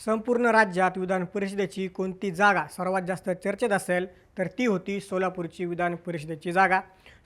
संपूर्ण राज्यात विधान परिषदेची कोणती जागा सर्वात जास्त चर्चेत असेल तर ती होती सोलापूरची विधान परिषदेची जागा.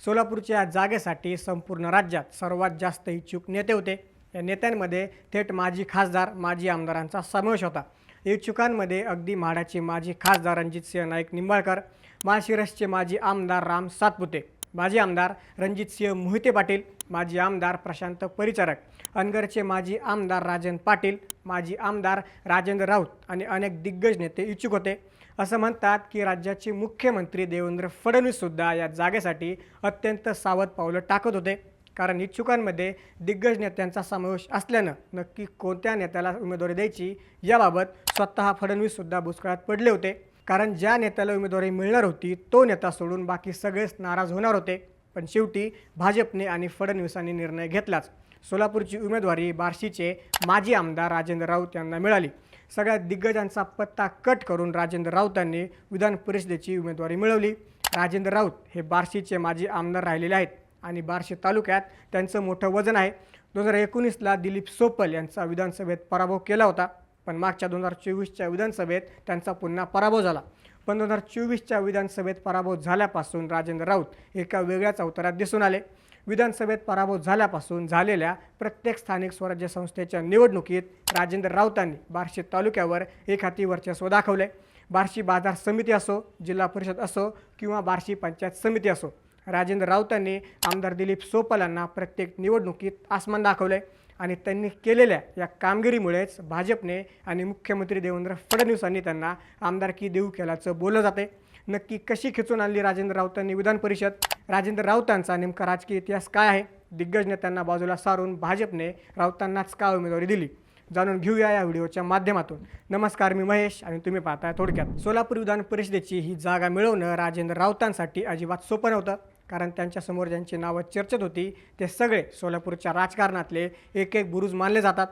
सोलापूरच्या जागेसाठी संपूर्ण राज्यात सर्वात जास्त इच्छुक नेते होते. या नेत्यांमध्ये थेट माजी खासदार, माजी आमदारांचा समावेश होता. इच्छुकांमध्ये अगदी म्हाडाचे माजी खासदार रणजितसिंह नाईक निंबाळकर, माळशिरसचे माजी आमदार राम सातपुते, माजी आमदार रणजितसिंह मोहिते पाटील, माजी आमदार प्रशांत परिचारक, अनगरचे माजी आमदार राजन पाटील, माजी आमदार राजेंद्र राऊत आणि अनेक दिग्गज नेते इच्छुक होते. असं म्हणतात की राज्याचे मुख्यमंत्री देवेंद्र फडणवीससुद्धा या जागेसाठी अत्यंत सावध पावलं टाकत होते. कारण इच्छुकांमध्ये दिग्गज नेत्यांचा समावेश असल्यानं नक्की कोणत्या नेत्याला उमेदवारी द्यायची याबाबत स्वतः फडणवीससुद्धा बुचकळ्यात पडले होते. कारण ज्या नेत्याला उमेदवारी मिळणार होती तो नेता सोडून बाकी सगळेच नाराज होणार होते. पण शेवटी भाजपने आणि फडणवीसांनी निर्णय घेतलाच. सोलापूरची उमेदवारी बार्शीचे माजी आमदार राजेंद्र राऊत यांना मिळाली. सगळ्या दिग्गजांचा पत्ता कट करून राजेंद्र राऊतांनी विधान परिषदेची उमेदवारी मिळवली. राजेंद्र राऊत हे बार्शीचे माजी आमदार राहिलेले आहेत आणि बार्शी तालुक्यात त्यांचं मोठं वजन आहे. 2019ला दिलीप सोपल यांचा विधानसभेत पराभव केला होता. पण मागच्या 2024च्या विधानसभेत त्यांचा पुन्हा पराभव झाला. पण 2024च्या विधानसभेत पराभव झाल्यापासून राजेंद्र राऊत एका वेगळ्याच अवतारात दिसून आले. विधानसभेत पराभव झाल्यापासून झालेल्या प्रत्येक स्थानिक स्वराज्य संस्थेच्या निवडणुकीत राजेंद्र राऊतांनी बार्शी तालुक्यावर एक हाती वर्चस्व दाखवले. बार्शी बाजार समिती असो, जिल्हा परिषद असो किंवा बार्शी पंचायत समिती असो, राजेंद्र राऊतांनी आमदार दिलीप सोपल यांना प्रत्येक निवडणुकीत आसमान दाखवले आणि त्यांनी केलेल्या या कामगिरीमुळेच भाजपने आणि मुख्यमंत्री देवेंद्र फडणवीसांनी त्यांना आमदारकी देऊ केल्याचं बोललं जाते. नक्की कशी खिचून आणली राजेंद्र राऊतांनी विधान परिषद? राजेंद्र राऊतांचा नेमका राजकीय इतिहास काय आहे? दिग्गज नेत्यांना बाजूला सारून भाजपने राऊतांनाच का उमेदवारी दिली? जाणून घेऊया या व्हिडिओच्या माध्यमातून. नमस्कार, मी महेश आणि तुम्ही पाहताय थोडक्यात. सोलापूर विधान परिषदेची ही जागा मिळवणं राजेंद्र राऊतांसाठी अजिबात सोपं नव्हतं. कारण त्यांच्यासमोर ज्यांची नावं चर्चेत होती ते सगळे सोलापूरच्या राजकारणातले एक एक बुरुज मानले जातात.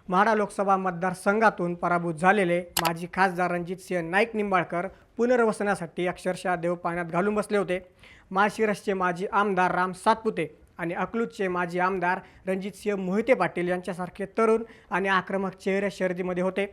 म्हाडा लोकसभा मतदारसंघातून पराभूत झालेले माजी खासदार रणजितसिंह नाईक निंबाळकर पुनर्वसनासाठी अक्षरशः देव पाण्यात घालून बसले होते. माळशिरसचे माजी आमदार राम सातपुते आणि अकलूजचे माजी आमदार रणजितसिंह मोहिते पाटील यांच्यासारखे तरुण आणि आक्रमक चेहरे शर्यतीमध्ये होते.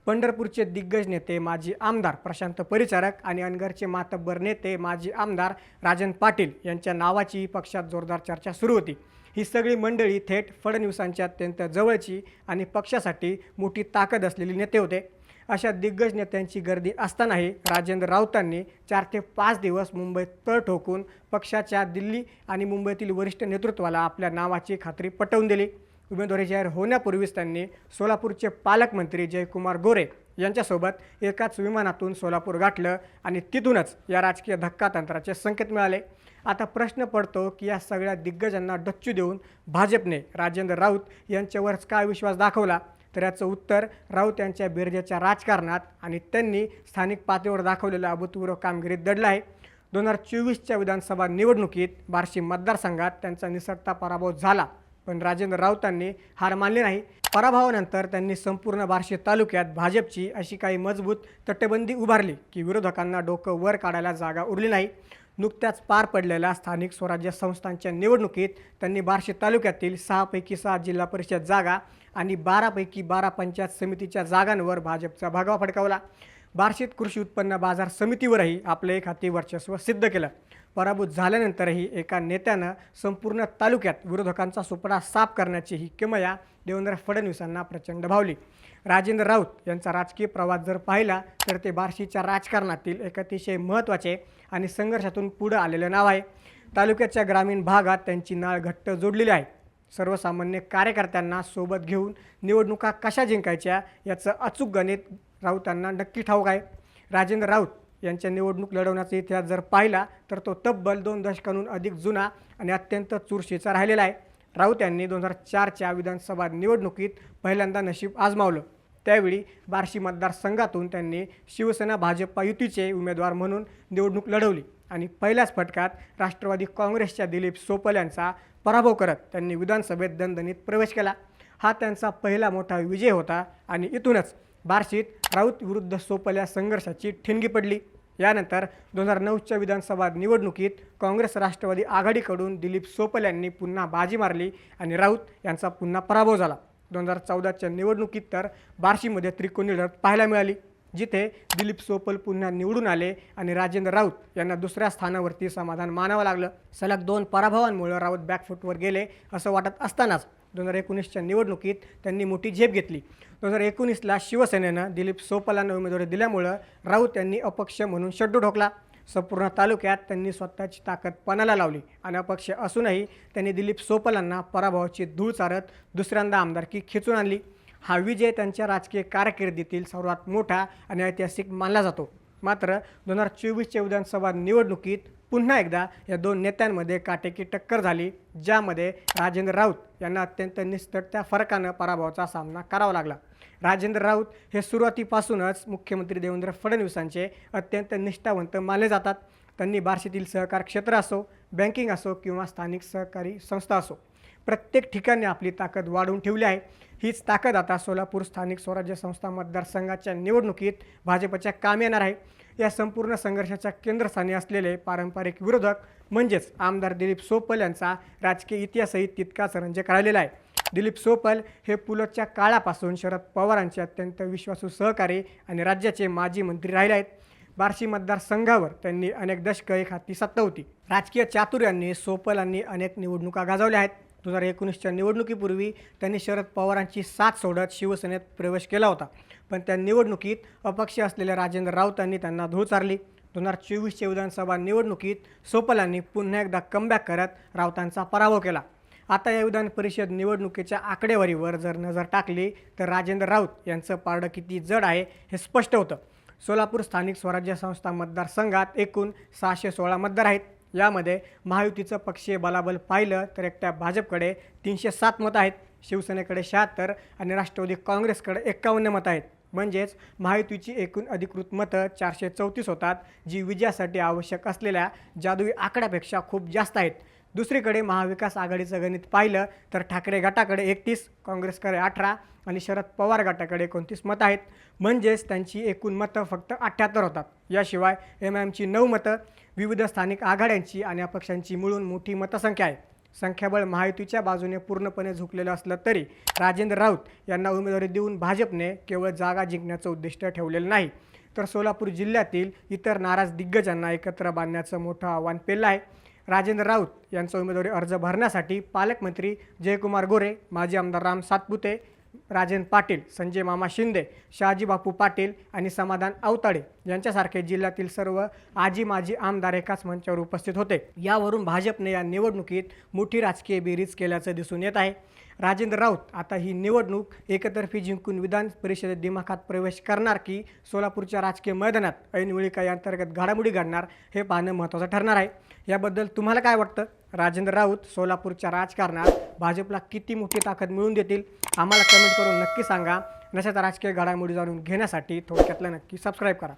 पंढरपूरचे दिग्गज नेते माजी आमदार प्रशांत परिचारक आणि अनगरचे मातब्बर नेते माजी आमदार राजन पाटील यांच्या नावाची पक्षात जोरदार चर्चा सुरू होती. ही सगळी मंडळी थेट फडणवीसांच्या अत्यंत जवळची आणि पक्षासाठी मोठी ताकद असलेली नेते होते. अशा दिग्गज नेत्यांची गर्दी असतानाही राजेंद्र राऊतांनी 4 ते 5 दिवस मुंबईत तळ ठोकून पक्षाच्या दिल्ली आणि मुंबईतील वरिष्ठ नेतृत्वाला आपल्या नावाची खात्री पटवून दिली. उमेदवारी जाहीर होण्यापूर्वीच त्यांनी सोलापूरचे पालकमंत्री जयकुमार गोरे यांच्यासोबत एकाच विमानातून सोलापूर गाठलं आणि तिथूनच या राजकीय धक्कातंत्राचे संकेत मिळाले. आता प्रश्न पडतो की या सगळ्या दिग्गजांना डच्चू देऊन भाजपने राजेंद्र राऊत यांच्यावरच काय विश्वास दाखवला? तर याचं उत्तर राऊत यांच्या बिरजेच्या राजकारणात आणि त्यांनी स्थानिक पातळीवर दाखवलेल्या अभूतपूर्व कामगिरीत दडलं आहे. 2024च्या विधानसभा निवडणुकीत बार्शी मतदारसंघात त्यांचा निसटता पराभव झाला. पण राजेंद्र राऊतांनी हार मानली नाही. पराभवानंतर त्यांनी संपूर्ण बार्शी तालुक्यात भाजपची अशी काही मजबूत तटबंदी उभारली की विरोधकांना डोकं वर काढायला जागा उरली नाही. नुकत्याच पार पडलेल्या स्थानिक स्वराज्य संस्थांच्या निवडणुकीत त्यांनी बार्शी तालुक्यातील 6 पैकी 6 जिल्हा परिषद जागा आणि 12 पैकी 12 पंचायत समितीच्या जागांवर भाजपचा भगवा फडकावला. बार्शीत कृषी उत्पन्न बाजार समितीवरही आपले एक हाती वर्चस्व सिद्ध केलं. पराभूत झाल्यानंतरही एका नेत्यानं संपूर्ण तालुक्यात विरोधकांचा सुपडा साफ करण्याची ही किमया देवेंद्र फडणवीसांना प्रचंड भावली. राजेंद्र राऊत यांचा राजकीय प्रवास जर पाहिला तर ते बार्शीच्या राजकारणातील एक अतिशय महत्त्वाचे आणि संघर्षातून पुढे आलेलं नाव आहे. तालुक्याच्या ग्रामीण भागात त्यांची नाळ घट्ट जोडलेली आहे. सर्वसामान्य कार्यकर्त्यांना सोबत घेऊन निवडणुका कशा जिंकायच्या याचं अचूक गणित राऊतांना नक्की ठाऊक आहे. राजेंद्र राऊत यांच्या निवडणूक लढवण्याचा इतिहास जर पाहिला तर तो तब्बल 2 दशकांहून अधिक जुना आणि अत्यंत चुरशीचा राहिलेला आहे. राऊत यांनी 2004च्या विधानसभा निवडणुकीत पहिल्यांदा नशीब आजमावलं. त्यावेळी बार्शी मतदारसंघातून त्यांनी शिवसेना भाजपा युतीचे उमेदवार म्हणून निवडणूक लढवली आणि पहिल्याच फटक्यात राष्ट्रवादी काँग्रेसच्या दिलीप सोपल यांचा पराभव करत त्यांनी विधानसभेत दणदणीत प्रवेश केला. हा त्यांचा पहिला मोठा विजय होता आणि इथूनच बार्शीत राऊत विरुद्ध सोपल या संघर्षाची ठिणगी पडली. यानंतर 2009च्या विधानसभा निवडणुकीत काँग्रेस राष्ट्रवादी आघाडीकडून दिलीप सोपल यांनी पुन्हा बाजी मारली आणि राऊत यांचा पुन्हा पराभव झाला. 2014च्या निवडणुकीत तर बार्शीमध्ये त्रिकोणी लढत पाहायला मिळाली, जिथे दिलीप सोपल पुन्हा निवडून आले आणि राजेंद्र राऊत यांना दुसऱ्या स्थानावरती समाधान मानावं लागलं. सलग 2 पराभवांमुळे राऊत बॅकफुटवर गेले असं वाटत असतानाच 2019च्या निवडणुकीत त्यांनी मोठी झेप घेतली. 2019ला शिवसेनेनं दिलीप सोपलांना उमेदवारी दिल्यामुळं राऊत यांनी अपक्ष म्हणून शड्डू ठोकला. संपूर्ण तालुक्यात त्यांनी स्वतःची ताकद पणाला लावली आणि अपक्ष असूनही त्यांनी दिलीप सोपलांना पराभवाची धूळ चारत दुसऱ्यांदा आमदारकी खेचून आणली. हा विजय त्यांच्या राजकीय कारकिर्दीतील सर्वात मोठा आणि ऐतिहासिक मानला जातो. मात्र 2024च्या विधानसभा निवडणुकीत पुन्हा एकदा या 2 नेत्यांमध्ये काटेकी टक्कर झाली, ज्यामध्ये राजेंद्र राऊत यांना अत्यंत निस्तटत्या फरकानं पराभवाचा सामना करावा लागला. राजेंद्र राऊत हे सुरुवातीपासूनच मुख्यमंत्री देवेंद्र फडणवीसांचे अत्यंत निष्ठावंत मानले जातात. त्यांनी बार्शीतील सहकार क्षेत्र असो, बँकिंग असो किंवा स्थानिक सहकारी संस्था असो, प्रत्येक ठिकाणी आपली ताकद वाढवून ठेवली आहे. हीच ताकद आता सोलापूर स्थानिक स्वराज्य संस्था मतदारसंघाच्या निवडणुकीत भाजपच्या कामी येणार आहे. या संपूर्ण संघर्षाच्या केंद्रस्थानी असलेले पारंपरिक विरोधक म्हणजेच आमदार दिलीप सोपल यांचा राजकीय इतिहासही तितकाच रंजक राहिलेला आहे. दिलीप सोपल हे पुलतच्या काळापासून शरद पवारांचे अत्यंत विश्वासू सहकारी आणि राज्याचे माजी मंत्री राहिले आहेत. बार्शी मतदारसंघावर त्यांनी अनेक दशकं एक हाती सत्ता होती. राजकीय चातुर्याने सोपलांनी अनेक निवडणुका गाजवल्या आहेत. 2019च्या निवडणुकीपूर्वी त्यांनी शरद पवारांची साथ सोडत शिवसेनेत प्रवेश केला होता, पण त्या निवडणुकीत अपक्ष असलेल्या राजेंद्र राऊतांनी त्यांना धूळ चारली. 2024च्या विधानसभा निवडणुकीत सोपलांनी पुन्हा एकदा कमबॅक करत राऊतांचा पराभव केला. आता या विधान परिषद निवडणुकीच्या आकडेवारीवर जर नजर टाकली तर राजेंद्र राऊत यांचं पारडं किती जड आहे हे स्पष्ट होतं. सोलापूर स्थानिक स्वराज्य संस्था मतदारसंघात एकूण 616 मतदार आहेत. यामध्ये महायुतीचं पक्षीय बलाबल पाहिलं तर एकट्या भाजपकडे 307 मतं आहेत, शिवसेनेकडे 76 आणि राष्ट्रवादी काँग्रेसकडे 51 मतं आहेत. म्हणजेच महायुतीची एकूण अधिकृत मतं 434 होतात, जी विजयासाठी आवश्यक असलेल्या जादुई आकड्यापेक्षा खूप जास्त आहेत. दुसरीकडे महाविकास आघाडीचं गणित पाहिलं तर ठाकरे गटाकडे 31, काँग्रेसकडे 18 आणि शरद पवार गटाकडे 29 मतं आहेत. म्हणजेच त्यांची एकूण मतं फक्त 78 होतात. याशिवाय MIMची 9 मतं, विविध स्थानिक आघाड्यांची आणि अपक्षांची मिळून मोठी मतसंख्या आहे. संख्याबळ महायुतीच्या बाजूने पूर्णपणे झुकलेलं असलं तरी राजेंद्र राऊत यांना उमेदवारी देऊन भाजपने केवळ जागा जिंकण्याचं उद्दिष्ट ठेवलेलं नाही, तर सोलापूर जिल्ह्यातील इतर नाराज दिग्गजांना एकत्र बांधण्याचं मोठं आव्हान पेललं आहे. राजेंद्र राऊत यांचा उमेदवारी अर्ज भरण्यासाठी पालकमंत्री जयकुमार गोरे, माजी आमदार राम सातपुते, राजेंद्र पाटील, संजय मामा शिंदे, शहाजी बापू पाटील आणि समाधान आवताडे यांच्यासारखे जिल्ह्यातील सर्व आजी माजी आमदार एकाच मंचावर उपस्थित होते. यावरून भाजपने या निवडणुकीत मोठी राजकीय बेरीज केल्याचं दिसून येत आहे. राजेंद्र राऊत आता ही निवडणूक एकतर्फी जिंकून विधान परिषदेत दिमाखात प्रवेश करणार की सोलापूरच्या राजकीय मैदानात ऐनवेळी काही अंतर्गत घडामोडी घडणार हे पाहणं महत्त्वाचं ठरणार आहे. याबद्दल तुम्हाला काय वाटतं? राजेंद्र राऊत सोलापूरच्या राजकारणात भाजपला किती मोठी ताकद मिळवून देतील? आम्हाला कमेंट करून नक्की सांगा. अशाच राजकीय घडामोडी जाणून घेण्यासाठी थोडक्यातलं नक्की सबस्क्राईब करा.